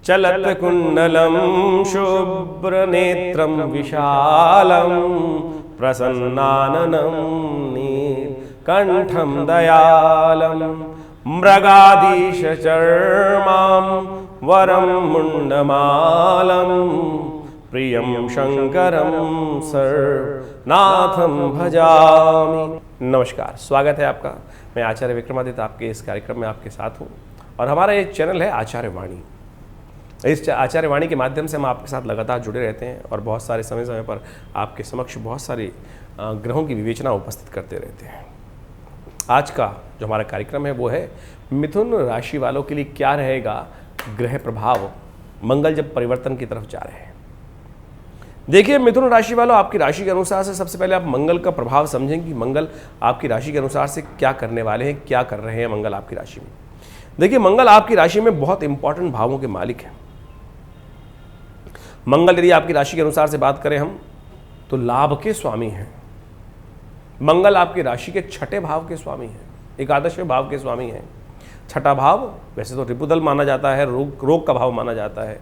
चलत कुंडलम शुभ्रनेत्रम विशालम प्रसन्नाननं नीलकंठम दयालम मृगाधीश चर्मां वरं मुंडमालं प्रियं शंकरं सर्वनाथं भजामि। नमस्कार, स्वागत है आपका। मैं आचार्य विक्रमादित्य आपके इस कार्यक्रम में आपके साथ हूँ और हमारा ये चैनल है आचार्य वाणी। इस आचार्य वाणी के माध्यम से हम आपके साथ लगातार जुड़े रहते हैं और बहुत सारे समय समय पर आपके समक्ष बहुत सारी ग्रहों की विवेचना उपस्थित करते रहते हैं। आज का जो हमारा कार्यक्रम है वो है मिथुन राशि वालों के लिए क्या रहेगा ग्रह प्रभाव, मंगल जब परिवर्तन की तरफ जा रहे हैं। देखिए मिथुन राशि वालों, आपकी राशि के अनुसार से सबसे पहले आप मंगल का प्रभाव समझें कि मंगल आपकी राशि के अनुसार से क्या करने वाले हैं, क्या कर रहे हैं मंगल आपकी राशि में। देखिए मंगल आपकी राशि में बहुत इंपॉर्टेंट भावों के मालिक हैं। मंगल यदि आपकी राशि के अनुसार से बात करें हम तो लाभ के स्वामी हैं। मंगल आपकी राशि के छठे भाव के स्वामी हैं, एकादशवें भाव के स्वामी हैं। छठा भाव वैसे तो रिपुदल माना जाता है, रोग का भाव माना जाता है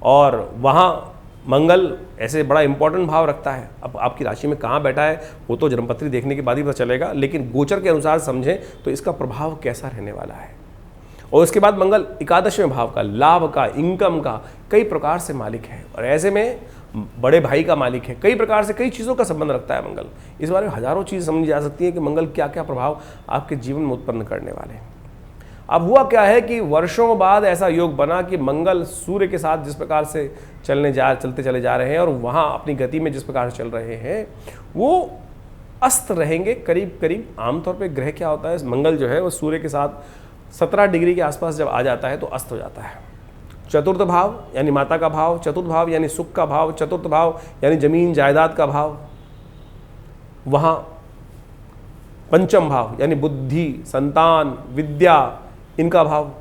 और वहाँ मंगल ऐसे बड़ा इंपॉर्टेंट भाव रखता है। अब आपकी राशि में कहाँ बैठा है वो तो जन्मपत्री देखने के बाद ही पता चलेगा, लेकिन गोचर के अनुसार समझें तो इसका प्रभाव कैसा रहने वाला है। और उसके बाद मंगल एकादशवें भाव का, लाभ का, इनकम का कई प्रकार से मालिक है और ऐसे में बड़े भाई का मालिक है। कई प्रकार से कई चीज़ों का संबंध रखता है मंगल। इस बारे में हजारों चीज़ समझी जा सकती है कि मंगल क्या क्या प्रभाव आपके जीवन में उत्पन्न करने वाले हैं। अब हुआ क्या है कि वर्षों बाद ऐसा योग बना कि मंगल सूर्य के साथ जिस प्रकार से चलते चले जा रहे हैं और वहाँ अपनी गति में जिस प्रकार से चल रहे हैं वो अस्त रहेंगे करीब करीब। आमतौर पर ग्रह क्या होता है, मंगल जो है वो सूर्य के साथ 17 डिग्री के आसपास जब आ जाता है तो अस्त हो जाता है। चतुर्थ भाव यानी माता का भाव, चतुर्थ भाव यानी सुख का भाव, चतुर्थ भाव यानी जमीन जायदाद का भाव, वहाँ पंचम भाव यानी बुद्धि, संतान, विद्या, इनका भाव,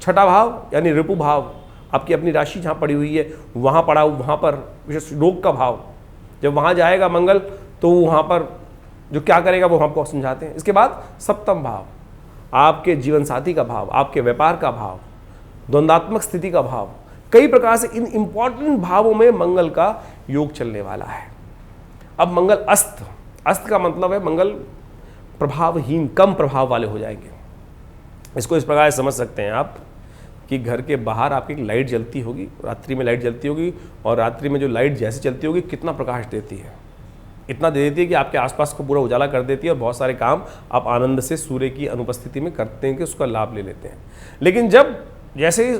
छठा भाव यानी रिपु भाव, आपकी अपनी राशि जहाँ पड़ी हुई है वहाँ पड़ा, वहाँ पर विशेष रोग का भाव। जब वहाँ जाएगा मंगल तो वहाँ पर जो क्या करेगा वो हमको समझाते हैं। इसके बाद सप्तम भाव आपके जीवन साथी का भाव, आपके व्यापार का भाव, द्वंद्वात्मक स्थिति का भाव। कई प्रकार से इन इंपॉर्टेंट भावों में मंगल का योग चलने वाला है। अब मंगल अस्त का मतलब है मंगल प्रभावहीन, कम प्रभाव वाले हो जाएंगे। इसको इस प्रकार समझ सकते हैं आप कि घर के बाहर आपकी एक लाइट जलती होगी, रात्रि में लाइट जलती होगी और रात्रि में जो लाइट जैसे चलती होगी कितना प्रकाश देती है, इतना दे देती है कि आपके आसपास को पूरा उजाला कर देती है और बहुत सारे काम आप आनंद से सूर्य की अनुपस्थिति में करते हैं कि उसका लाभ ले लेते हैं। लेकिन जब जैसे ही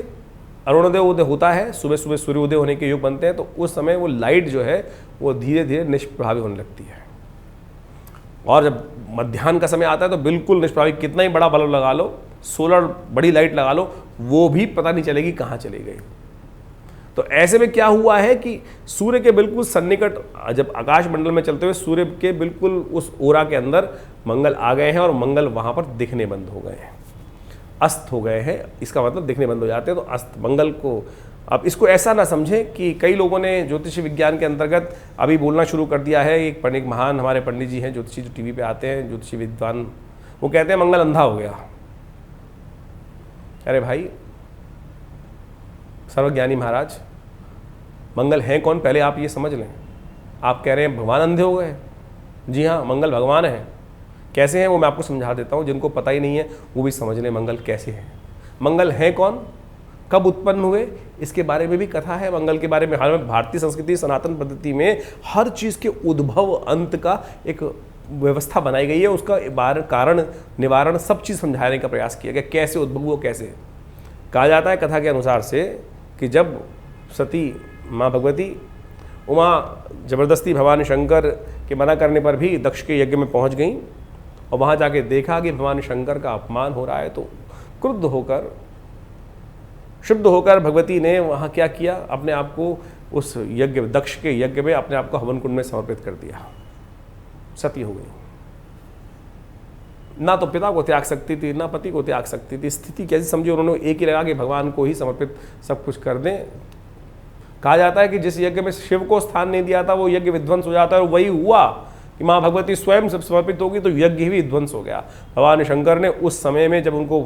अरुणोदय उदय होता है, सुबह सुबह सूर्योदय होने के योग बनते हैं, तो उस समय वो लाइट जो है वो धीरे धीरे निष्प्रभावी होने लगती है और जब मध्याह्न का समय आता है तो बिल्कुल निष्प्रभावी। कितना ही बड़ा बल्ब लगा लो, सोलर बड़ी लाइट लगा लो, वो भी पता नहीं चलेगी कहाँ चली गई। तो ऐसे में क्या हुआ है कि सूर्य के बिल्कुल सन्निकट जब आकाश मंडल में चलते हुए सूर्य के बिल्कुल उस ओरा के अंदर मंगल आ गए हैं और मंगल वहाँ पर दिखने बंद हो गए हैं, अस्त हो गए हैं। इसका मतलब दिखने बंद हो जाते हैं तो अस्त मंगल को। अब इसको ऐसा ना समझें कि कई लोगों ने ज्योतिषी विज्ञान के अंतर्गत अभी बोलना शुरू कर दिया है। एक महान हमारे पंडित जी हैं ज्योतिषी, जो टीवी पे आते हैं, ज्योतिषी विद्वान, वो कहते हैं मंगल अंधा हो गया। अरे भाई सर्वज्ञानी महाराज, मंगल हैं कौन पहले आप ये समझ लें। आप कह रहे हैं भगवान अंधे हो गए। जी हाँ, मंगल भगवान है। कैसे हैं वो मैं आपको समझा देता हूँ, जिनको पता ही नहीं है वो भी समझ लें मंगल कैसे हैं। मंगल हैं कौन, कब उत्पन्न हुए, इसके बारे में भी कथा है। मंगल के बारे में भारतीय संस्कृति सनातन पद्धति में हर चीज़ के उद्भव अंत का एक व्यवस्था बनाई गई है। उसका कारण निवारण सब चीज़ समझाने का प्रयास किया गया, कैसे उद्भव हुआ। कैसे कहा जाता है कथा के अनुसार से कि जब सती माँ भगवती उमा जबरदस्ती भगवान शंकर के मना करने पर भी दक्ष के यज्ञ में पहुँच गई और वहाँ जाके देखा कि भगवान शंकर का अपमान हो रहा है, तो क्रुद्ध होकर शुद्ध होकर भगवती ने वहाँ क्या किया, अपने आप को उस यज्ञ, दक्ष के यज्ञ में अपने आप को हवन कुंड में समर्पित कर दिया, सती हो गई। ना तो पिता को त्याग सकती थी, ना पति को त्याग सकती थी। स्थिति कैसी समझी उन्होंने, एक ही लगा कि भगवान को ही समर्पित सब कुछ कर दें। कहा जाता है कि जिस यज्ञ में शिव को स्थान नहीं दिया था वो यज्ञ विध्वंस हो जाता है, और वही हुआ कि माँ भगवती स्वयं सब समर्पित होगी तो यज्ञ भी विध्वंस हो गया। भगवान शंकर ने उस समय में जब उनको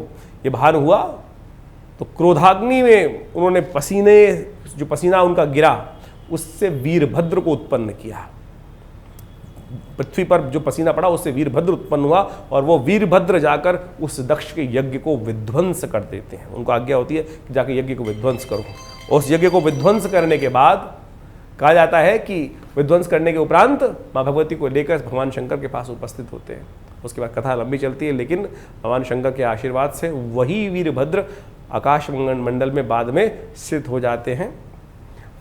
ये भान हुआ तो क्रोधाग्नि में उन्होंने पसीने, जो पसीना उनका गिरा उससे वीरभद्र को उत्पन्न किया। पृथ्वी पर जो पसीना पड़ा उससे वीरभद्र उत्पन्न हुआ और वो वीरभद्र जाकर उस दक्ष के यज्ञ को विध्वंस कर देते हैं। उनको आज्ञा होती है कि जाकर यज्ञ को विध्वंस करो। उस यज्ञ को विध्वंस करने के बाद कहा जाता है कि विध्वंस करने के उपरांत माँ भगवती को लेकर भगवान शंकर के पास उपस्थित होते हैं। उसके बाद कथा लंबी चलती है, लेकिन भगवान शंकर के आशीर्वाद से वही वीरभद्र आकाश मंडल में बाद में स्थित हो जाते हैं।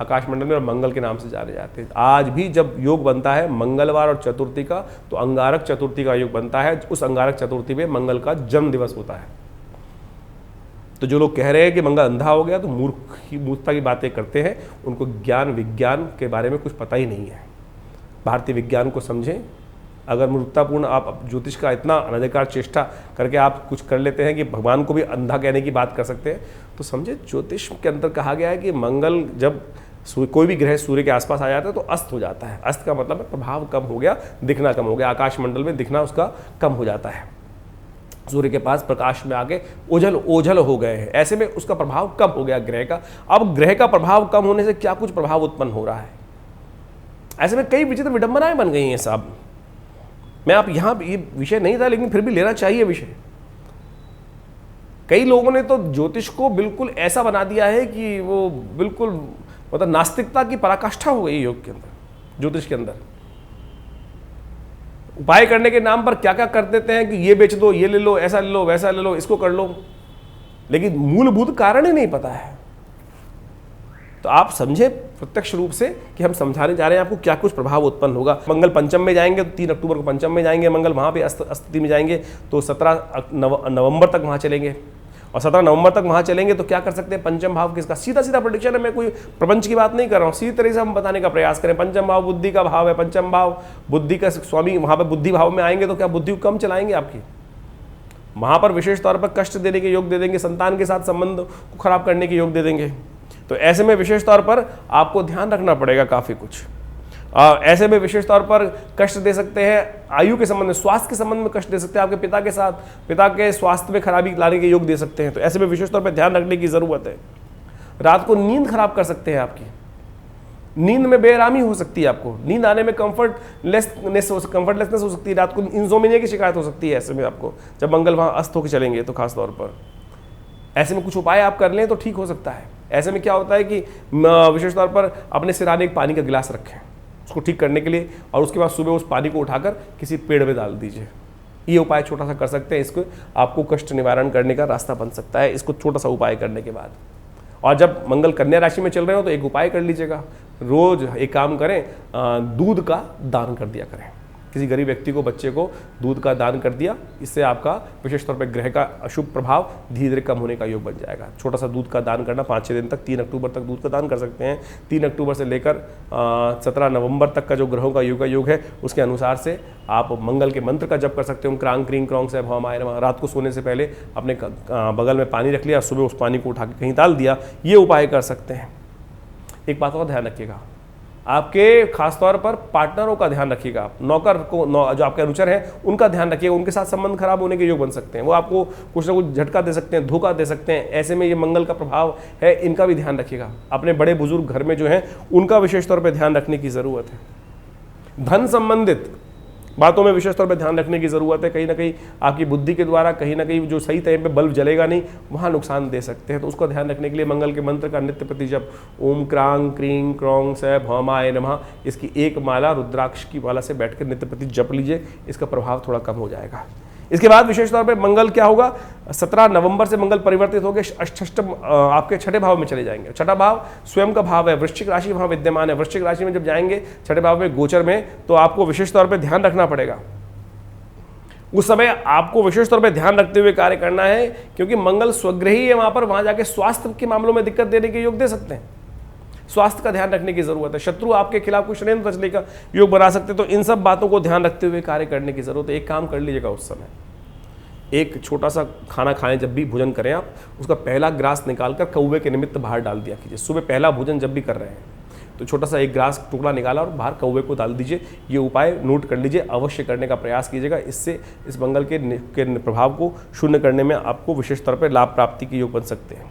आकाश मंडल में और मंगल के नाम से जाने जाते हैं। आज भी जब योग बनता है मंगलवार और चतुर्थी का, तो अंगारक चतुर्थी का योग बनता है। उस अंगारक चतुर्थी में मंगल का जन्म दिवस होता है। तो जो लोग कह रहे हैं कि मंगल अंधा हो गया तो मूर्खता की बातें करते हैं। उनको ज्ञान विज्ञान के बारे में कुछ पता ही नहीं है। भारतीय विज्ञान को समझें। अगर मूर्खतापूर्ण आप ज्योतिष का इतना अनधिकार चेष्टा करके आप कुछ कर लेते हैं कि भगवान को भी अंधा कहने की बात कर सकते हैं, तो समझे ज्योतिष के अंदर कहा गया है कि मंगल जब कोई भी ग्रह सूर्य के आसपास आ जाता है तो अस्त हो जाता है। अस्त का मतलब है प्रभाव कम हो गया, दिखना कम हो गया, आकाश मंडल में दिखना उसका कम हो जाता है। सूर्य के पास प्रकाश में आके ओझल हो गए हैं, ऐसे में उसका प्रभाव कम हो गया ग्रह का। अब ग्रह का प्रभाव कम होने से क्या कुछ प्रभाव उत्पन्न हो रहा है, ऐसे में कई विचित्र विडंबनाएं बन गई हैं साहब। मैं आप यहाँ ये विषय नहीं था लेकिन फिर भी लेना चाहिए विषय। कई लोगों ने तो ज्योतिष को बिल्कुल ऐसा बना दिया है कि वो बिल्कुल मतलब नास्तिकता की पराकाष्ठा हो गई योग के अंदर, ज्योतिष के अंदर। उपाय करने के नाम पर क्या क्या कर देते हैं कि ये बेच दो, ये ले लो, ऐसा ले लो, वैसा ले लो, इसको कर लो, लेकिन मूलभूत कारण ही नहीं पता है। तो आप समझे प्रत्यक्ष रूप से कि हम समझाने जा रहे हैं आपको क्या कुछ प्रभाव उत्पन्न होगा। मंगल पंचम में जाएंगे तो 3 अक्टूबर को पंचम में जाएंगे मंगल, वहाँ पे स्थिति में जाएंगे तो 17 नवंबर तक वहाँ चलेंगे। और 17 नवंबर तक वहाँ चलेंगे तो क्या कर सकते हैं, पंचम भाव किसका, सीधा सीधा प्रेडिक्शन है। मैं कोई प्रपंच की बात नहीं कर रहा हूँ, सीधी तरह से हम बताने का प्रयास करें। पंचम भाव बुद्धि का भाव है, पंचम भाव बुद्धि का स्वामी, वहाँ पर बुद्धि भाव में आएंगे तो क्या बुद्धि कम चलाएंगे आपकी, वहाँ पर विशेष तौर पर कष्ट देने के योग दे देंगे, संतान के साथ संबंध को खराब करने के योग दे देंगे। तो ऐसे में विशेष तौर पर आपको ध्यान रखना पड़ेगा काफ़ी कुछ। ऐसे में विशेष तौर पर कष्ट दे सकते हैं, आयु के संबंध में, स्वास्थ्य के संबंध में कष्ट दे सकते हैं, आपके पिता के साथ, पिता के स्वास्थ्य में खराबी लाने के योग दे सकते हैं। तो ऐसे में विशेष तौर पर ध्यान रखने की ज़रूरत है। रात को नींद खराब कर सकते हैं आपकी, नींद में बेआरामी हो सकती है, आपको नींद आने में कंफर्टलेसनेस हो सकती है, रात को इंसोम्निया की शिकायत हो सकती है। ऐसे में आपको जब मंगल वहाँ अस्त होकर चलेंगे तो खास तौर पर ऐसे में कुछ उपाय आप कर लें तो ठीक हो सकता है। ऐसे में क्या होता है कि विशेष तौर पर अपने सिराने एक पानी का गिलास रखें उसको ठीक करने के लिए, और उसके बाद सुबह उस पानी को उठाकर किसी पेड़ में डाल दीजिए। ये उपाय छोटा सा कर सकते हैं, इसको आपको कष्ट निवारण करने का रास्ता बन सकता है, इसको छोटा सा उपाय करने के बाद। और जब मंगल कन्या राशि में चल रहे हो तो एक उपाय कर लीजिएगा, रोज एक काम करें, दूध का दान कर दिया करें। किसी गरीब व्यक्ति को, बच्चे को दूध का दान कर दिया, इससे आपका विशेष तौर पर ग्रह का अशुभ प्रभाव धीरे धीरे कम होने का योग बन जाएगा। छोटा सा दूध का दान करना 5-6 दिन तक, 3 अक्टूबर तक दूध का दान कर सकते हैं। 3 अक्टूबर से लेकर 17 नवंबर तक का जो ग्रहों का योग है उसके अनुसार से आप मंगल के मंत्र का जप कर सकते हो। क्रांग क्रीं क्रौंग से भवामाय नमः। रात को सोने से पहले अपने बगल में पानी रख लिया, सुबह उस पानी को उठा के कहीं डाल दिया, ये उपाय कर सकते हैं। एक बात और ध्यान रखिएगा, आपके खासतौर पर पार्टनरों का ध्यान रखिएगा। नौकर को जो आपके अनुचर हैं उनका ध्यान रखिएगा, उनके साथ संबंध खराब होने के योग बन सकते हैं, वो आपको कुछ ना कुछ झटका दे सकते हैं, धोखा दे सकते हैं। ऐसे में ये मंगल का प्रभाव है, इनका भी ध्यान रखिएगा। अपने बड़े बुजुर्ग घर में जो हैं उनका विशेष तौर पर ध्यान रखने की ज़रूरत है। धन संबंधित बातों में विशेष तौर पर ध्यान रखने की ज़रूरत है। कहीं ना कहीं आपकी बुद्धि के द्वारा कहीं ना कहीं जो सही टाइम पे बल्ब जलेगा नहीं, वहाँ नुकसान दे सकते हैं। तो उसको ध्यान रखने के लिए मंगल के मंत्र का नित्य प्रति जप, ओम क्रांग क्रीं क्रौंग से भवामाय नमः, इसकी एक माला रुद्राक्ष की माला से बैठकर नित्य प्रति जप लीजिए, इसका प्रभाव थोड़ा कम हो जाएगा। इसके बाद विशेष तौर पे मंगल क्या होगा, 17 नवंबर से मंगल परिवर्तित होकर अष्टम आपके 6ठे भाव में चले जाएंगे। 6ठा भाव स्वयं का भाव है, वृश्चिक राशि वहाँ विद्यमान है। वृश्चिक राशि में जब जाएंगे 6ठे भाव में गोचर में, तो आपको विशेष तौर पे ध्यान रखना पड़ेगा। उस समय आपको विशेष तौर पे ध्यान रखते हुए कार्य करना है, क्योंकि मंगल स्वग्रही है, वहाँ जाके स्वास्थ्य के मामलों में दिक्कत देने के योग दे सकते हैं। स्वास्थ्य का ध्यान रखने की जरूरत है। शत्रु आपके खिलाफ कुछ षड्यंत्र रचने का योग बना सकते, तो इन सब बातों को ध्यान रखते हुए कार्य करने की जरूरत है। एक काम कर लीजिएगा, उस समय एक छोटा सा खाना खाएं, जब भी भोजन करें आप, उसका पहला ग्रास निकालकर कौवे के निमित्त बाहर डाल दिया कीजिए। सुबह पहला भोजन जब भी कर रहे हैं तो छोटा सा एक ग्रास टुकड़ा निकाला और बाहर कौवे को डाल दीजिए। ये उपाय नोट कर लीजिए, अवश्य करने का प्रयास कीजिएगा। इससे इस मंगल के प्रभाव को शून्य करने में आपको विशेष तौर पर लाभ प्राप्ति के योग बन सकते हैं।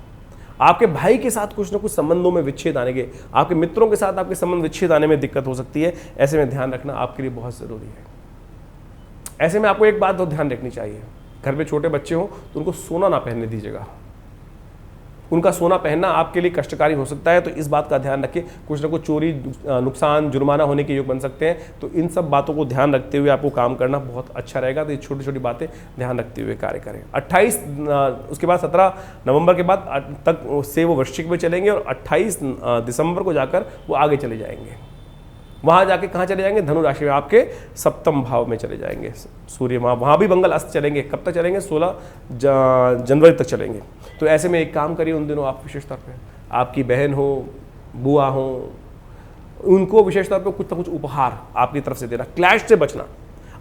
आपके भाई के साथ कुछ ना कुछ संबंधों में विच्छेद आने के, आपके मित्रों के साथ आपके संबंध विच्छेद आने में दिक्कत हो सकती है। ऐसे में ध्यान रखना आपके लिए बहुत ज़रूरी है। ऐसे में आपको एक बात तो ध्यान रखनी चाहिए, घर में छोटे बच्चे हों तो उनको सोना ना पहनने दीजिएगा। उनका सोना पहनना आपके लिए कष्टकारी हो सकता है, तो इस बात का ध्यान रखें। कुछ ना कुछ चोरी, नुकसान, जुर्माना होने के योग बन सकते हैं, तो इन सब बातों को ध्यान रखते हुए आपको काम करना बहुत अच्छा रहेगा। तो ये छोटी छोटी बातें ध्यान रखते हुए कार्य करें। 28 उसके बाद 17 नवंबर के बाद तक से वो वृश्चिक में चलेंगे और 28 दिसंबर को जाकर वो आगे चले जाएंगे। वहाँ जाके कहाँ चले जाएंगे? धनु राशि में, आपके सप्तम भाव में चले जाएंगे सूर्य। वहाँ भी मंगल अस्त चलेंगे। कब तक चलेंगे? 16 जनवरी तक चलेंगे। तो ऐसे में एक काम करिए, उन दिनों आप विशेष तौर पे आपकी बहन हो, बुआ हो, उनको विशेष तौर पे कुछ ना कुछ उपहार आपकी तरफ से देना। क्लैश से बचना।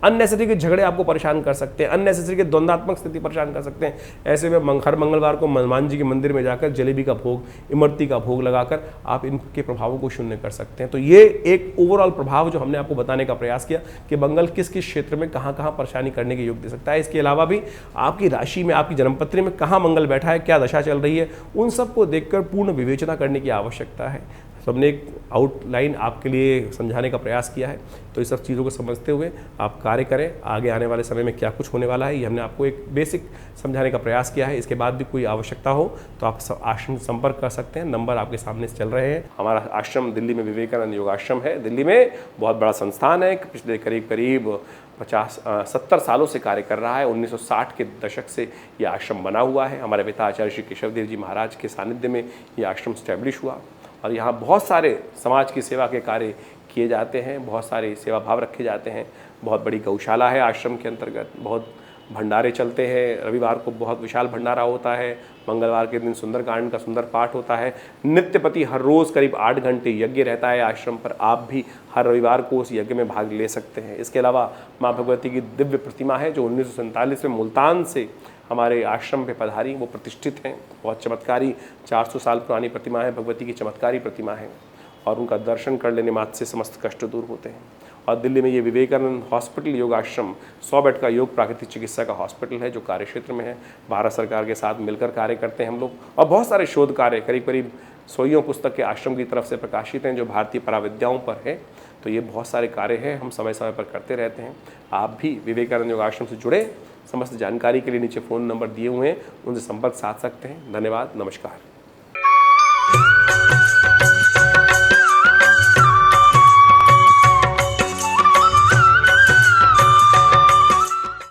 अननेसेसरी के झगड़े आपको परेशान कर सकते हैं, अननेसेसरी के द्वंद्वात्मक स्थिति परेशान कर सकते हैं। ऐसे में हर मंगलवार को हनुमान जी के मंदिर में जाकर जलेबी का भोग, इमरती का भोग लगाकर आप इनके प्रभावों को शून्य कर सकते हैं। तो ये एक ओवरऑल प्रभाव जो हमने आपको बताने का प्रयास किया कि मंगल किस किस क्षेत्र में कहाँ कहाँ परेशानी करने के योग दे सकता है। इसके अलावा भी आपकी राशि में, आपकी जन्मपत्री में कहाँ मंगल बैठा है, क्या दशा चल रही है, उन सबको देखकर पूर्ण विवेचना करने की आवश्यकता है। सबने एक आउटलाइन आपके लिए समझाने का प्रयास किया है। तो इस सब चीज़ों को समझते हुए आप कार्य करें। आगे आने वाले समय में क्या कुछ होने वाला है, ये हमने आपको एक बेसिक समझाने का प्रयास किया है। इसके बाद भी कोई आवश्यकता हो तो आप आश्रम संपर्क कर सकते हैं। नंबर आपके सामने चल रहे हैं। हमारा आश्रम दिल्ली में विवेकानंद योगाश्रम है। दिल्ली में बहुत बड़ा संस्थान है, पिछले करीब 70 सालों से कार्य कर रहा है। 1960 के दशक से ये आश्रम बना हुआ है। हमारे पिता आचार्य श्री केशव देव जी महाराज के सानिध्य में ये आश्रम स्टैब्लिश हुआ और यहाँ बहुत सारे समाज की सेवा के कार्य किए जाते हैं, बहुत सारे सेवा भाव रखे जाते हैं। बहुत बड़ी गौशाला है आश्रम के अंतर्गत, बहुत भंडारे चलते हैं। रविवार को बहुत विशाल भंडारा होता है, मंगलवार के दिन सुंदरकांड का सुंदर पाठ होता है। नित्यपति हर रोज़ करीब 8 घंटे यज्ञ रहता है आश्रम पर। आप भी हर रविवार को उस यज्ञ में भाग ले सकते हैं। इसके अलावा माँ भगवती की दिव्य प्रतिमा है जो 1947 में मुल्तान से हमारे आश्रम पे पधारी, वो प्रतिष्ठित हैं। बहुत चमत्कारी 400 साल पुरानी प्रतिमा है, भगवती की चमत्कारी प्रतिमा है और उनका दर्शन कर लेने मात्र से समस्त कष्ट दूर होते हैं। और दिल्ली में ये विवेकानंद हॉस्पिटल योगाश्रम 100 बेड का योग प्राकृतिक चिकित्सा का हॉस्पिटल है जो कार्य क्षेत्र में है। भारत सरकार के साथ मिलकर कार्य करते हैं हम लोग और बहुत सारे शोध कार्य करीब 100 पुस्तक के आश्रम की तरफ से प्रकाशित हैं जो भारतीय पराविद्याओं पर है। तो ये बहुत सारे कार्य हैं, हम समय समय पर करते रहते हैं। आप भी विवेकानंद योगाश्रम से जुड़े। समस्त जानकारी के लिए नीचे फ़ोन नंबर दिए हुए हैं, उनसे संपर्क साध सकते हैं। धन्यवाद, नमस्कार।